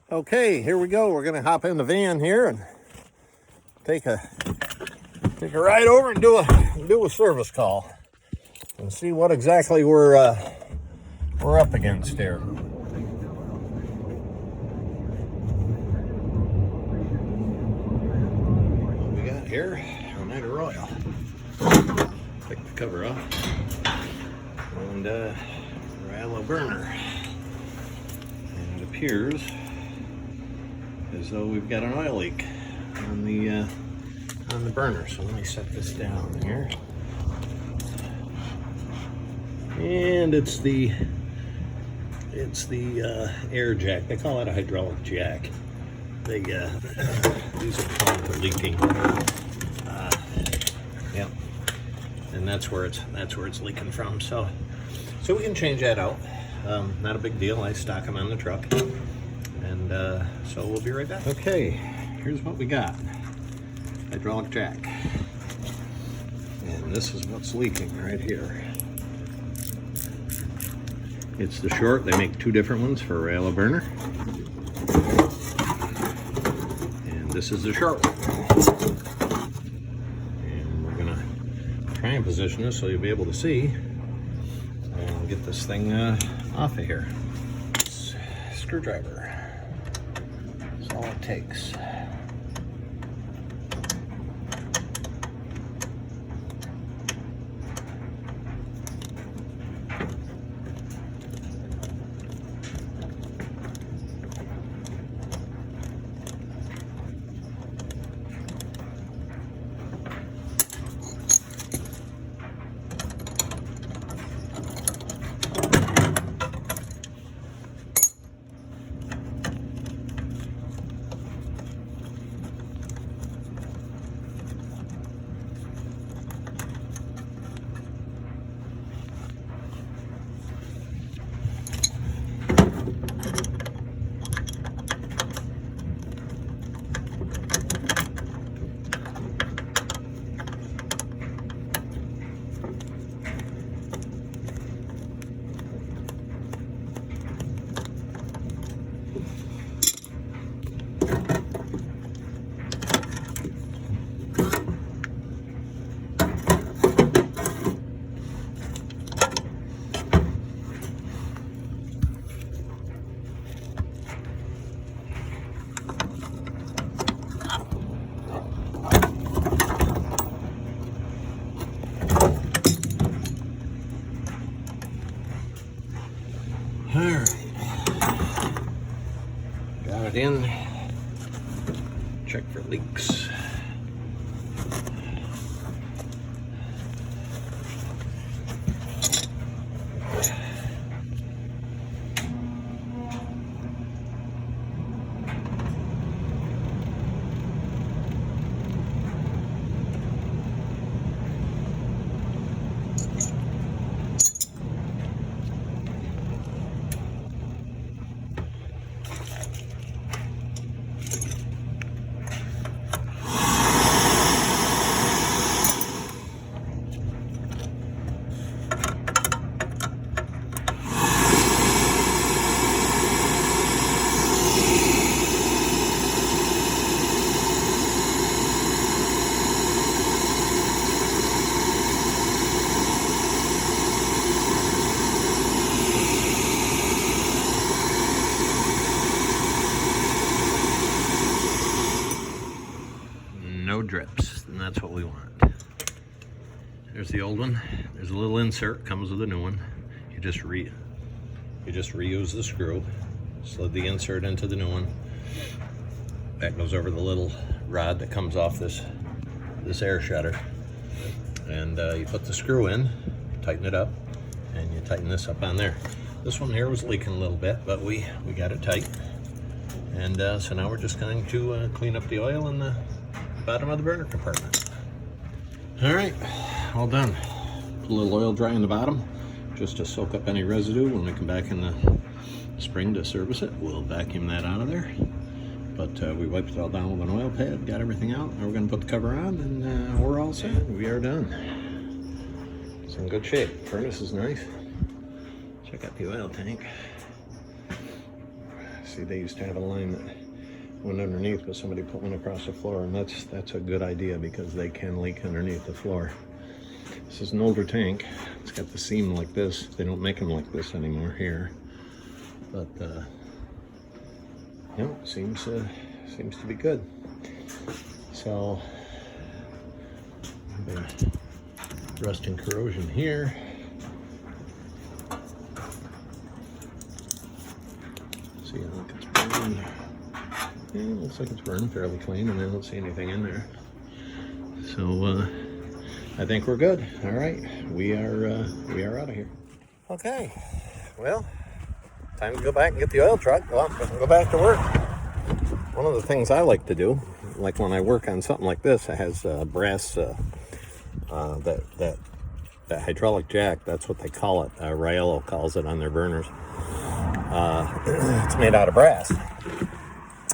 Okay, here we go. We're gonna hop in the van here and take a ride over and do a service call and see what exactly we're up against here. What we got here? Reillo. Take the cover off and Reillo Burner. And it appears as though we've got an oil leak on the burner. So let me set this down here. And it's the air jack. They call it a hydraulic jack. They these are prone to leaking. Yep. And that's where it's leaking from. So we can change that out. Not a big deal. I stock them on the truck. And so we'll be right back. Okay, here's what we got. Hydraulic jack. And this is what's leaking right here. It's the short. They make two different ones for Reillo Burner. And this is the short one. And we're gonna try and position this so you'll be able to see and get this thing off of here. Screwdriver. That's all it takes. All right, got it in. Check for leaks. No drips, and that's what we want. There's the old one. There's a little insert, comes with a new one. You just reuse the screw, slid the insert into the new one. That goes over the little rod that comes off this air shutter. And you put the screw in, tighten it up, and you tighten this up on there. This one here was leaking a little bit, but we got it tight. And so now we're just going to clean up the oil in the bottom of the burner compartment. All right, all done. Put a little oil dry in the bottom just to soak up any residue. When we come back in the spring to service it, we'll vacuum that out of there. But we wiped it all down with an oil pad, got everything out. Now we're gonna put the cover on and we're all set. We are done. It's in good shape. Furnace is nice. Check out the oil tank. See, they used to have a line that went underneath, but somebody put one across the floor, and that's a good idea because they can leak underneath the floor. This is an older tank. It's got the seam like this. They don't make them like this anymore here, but no, seems to be good. So rust and corrosion here. See, I think it's burning. Yeah, it looks like it's burning fairly clean, and I don't see anything in there. So I think we're good. All right, we are out of here. Okay, well, time to go back and get the oil truck. Go back to work. One of the things I like to do, like when I work on something like this, it has brass, that hydraulic jack. That's what they call it. Reillo calls it on their burners. It's made out of brass.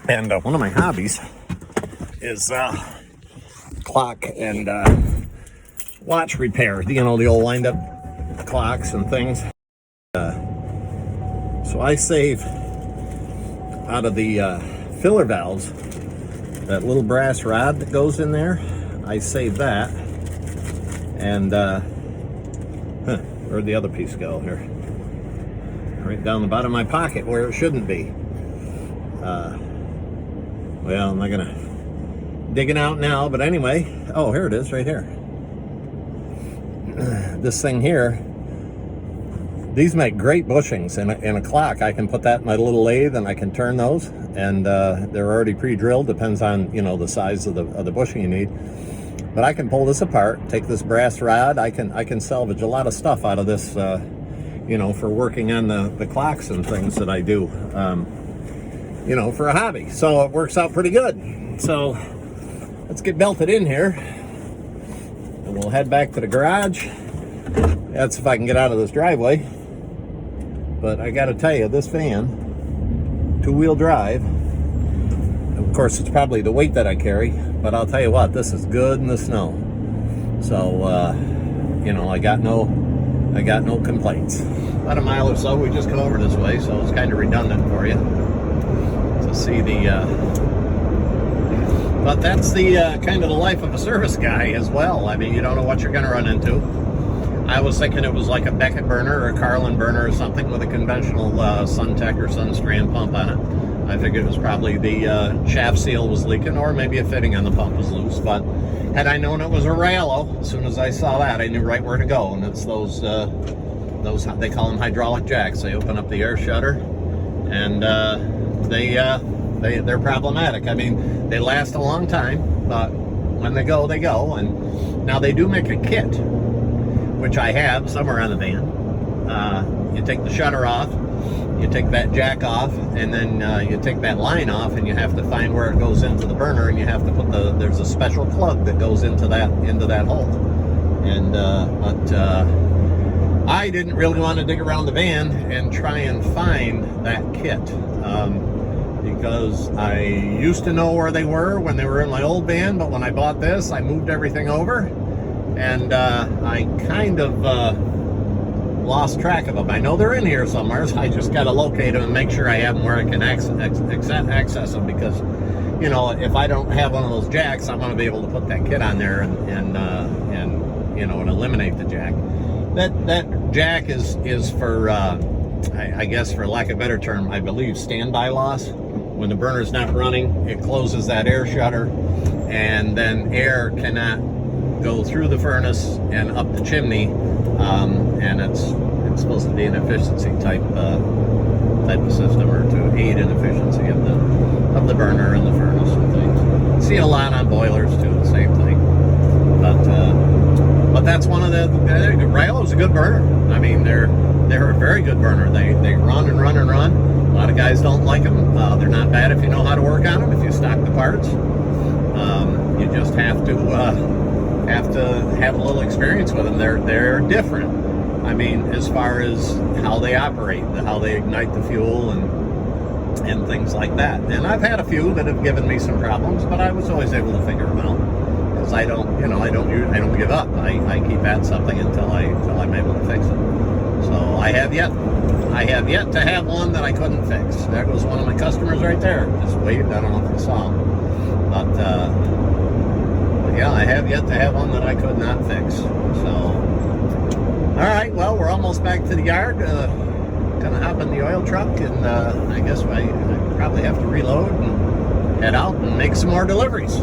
And one of my hobbies is clock and watch repair. You know, the old wind-up clocks and things. So I save out of the filler valves, that little brass rod that goes in there. I save that. And where'd the other piece go here? Right down the bottom of my pocket where it shouldn't be. Well, I'm not gonna dig it out now, but anyway. Oh, here it is, right here. This thing here, these make great bushings in a clock. I can put that in my little lathe and I can turn those, and they're already pre-drilled. Depends on, you know, the size of the bushing you need. But I can pull this apart, take this brass rod. I can salvage a lot of stuff out of this, you know, for working on the clocks and things that I do, you know, for a hobby. So it works out pretty good. So let's get belted in here, and we'll head back to the garage. That's if I can get out of this driveway. But I got to tell you, this van, two-wheel drive, of course, it's probably the weight that I carry, but I'll tell you what, this is good in the snow. So, you know, I got no complaints. About a mile or so, we just come over this way, so it's kind of redundant for you to see but that's the kind of the life of a service guy as well. I mean, you don't know what you're going to run into. I was thinking it was like a Beckett burner or a Carlin burner or something with a conventional Suntech or Sunstrand pump on it. I figured it was probably the shaft seal was leaking, or maybe a fitting on the pump was loose. But had I known it was a Reillo, as soon as I saw that, I knew right where to go. And it's those they call them hydraulic jacks. They open up the air shutter, and they're problematic. I mean, they last a long time, but when they go, they go. And now they do make a kit, which I have somewhere on the van. You take the shutter off, you take that jack off, and then you take that line off, and you have to find where it goes into the burner, and you have to put there's a special plug that goes into that hole. And but I didn't really want to dig around the van and try and find that kit, because I used to know where they were when they were in my old van, but when I bought this, I moved everything over, and I kind of lost track of them. I know they're in here somewhere, so I just got to locate them and make sure I have them where I can access them, because, you know, if I don't have one of those jacks, I'm going to be able to put that kit on there and you know, and eliminate the jack. That jack is for, I guess for lack of a better term, I believe standby loss. When the burner's not running, it closes that air shutter, and then air cannot go through the furnace and up the chimney, and it's supposed to be an efficiency type of system, or to aid in efficiency of the burner and the furnace and things. See a lot on boilers too, the same thing. But that's one of the Reillo's a good burner. I mean, they're a very good burner. They run and run and run. A lot of guys don't like them. They're not bad if you know how to work on them, if you stock the parts. You just have to have a little experience with them. They're different. I mean, as far as how they operate, how they ignite the fuel and things like that. And I've had a few that have given me some problems, but I was always able to figure them out. because I don't give up. I keep at something until I'm able to fix it. So I have yet to have one that I couldn't fix. There goes one of my customers right there. Just waved. I don't know if you saw him, but yeah, I have yet to have one that I could not fix. So, all right. Well, we're almost back to the yard. Gonna hop in the oil truck, and I guess I probably have to reload and head out and make some more deliveries.